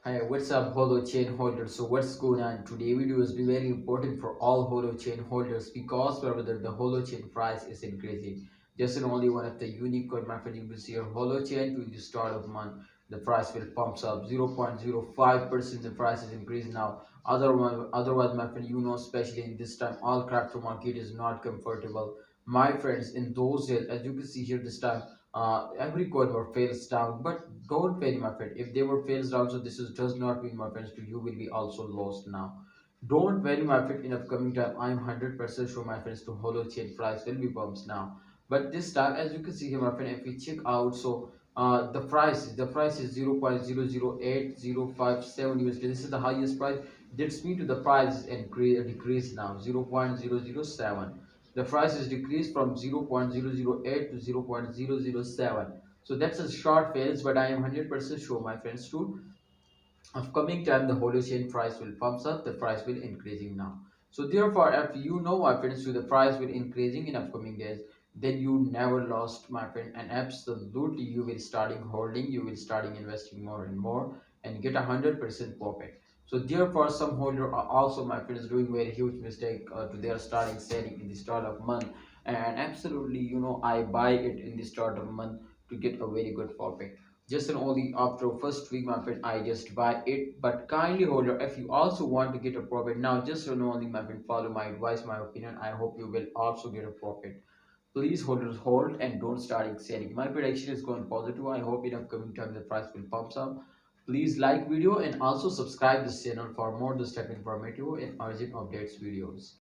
Hi, what's up, Holochain holders? So what's going on? Today video is be very important for all Holochain holders because whether the Holochain price is increasing. Just and only one of the unique coin, my friend, you will see your Holochain to the start of month. The price will pumps up 0.05%. The price is increasing now. Otherwise, my friend, especially in this time, all crypto market is not comfortable. My friends, in those days, as you can see here, this time every coin were fails down, but don't panic, my friend. If they were fails down, so this is does not mean, my friends, to you will be also lost now. Don't worry, my friend. In upcoming time, I'm 100% sure, my friends, to Holo chain price will be bumps now. But this time, as you can see here, my friend, if we check out, so the price is 0.008057 USD. This is the highest price. That's mean to the price is decrease now 0.007. The price is decreased from 0.008 to 0.007. So that's a short phase, but I am 100% sure, my friends, too. Upcoming time, the Holochain price will pumps up, the price will increasing now. So therefore, if you know, my friends, so the price will increasing in upcoming days, then you never lost, my friend, and absolutely you will starting holding, you will starting investing more and more, and get 100% profit. So therefore, some holder are also, my friends, doing very huge mistake to their starting selling in the start of month, and absolutely, I buy it in the start of month to get a very good profit. Just and only after first week, my friend, I just buy it. But kindly, holder, if you also want to get a profit now, just and only, my friend, follow my advice, my opinion. I hope you will also get a profit. Please, holders, hold and don't start selling. My prediction is going positive. I hope in upcoming time the price will pumps up. Please like video and also subscribe this channel for more this type informative and urgent updates videos.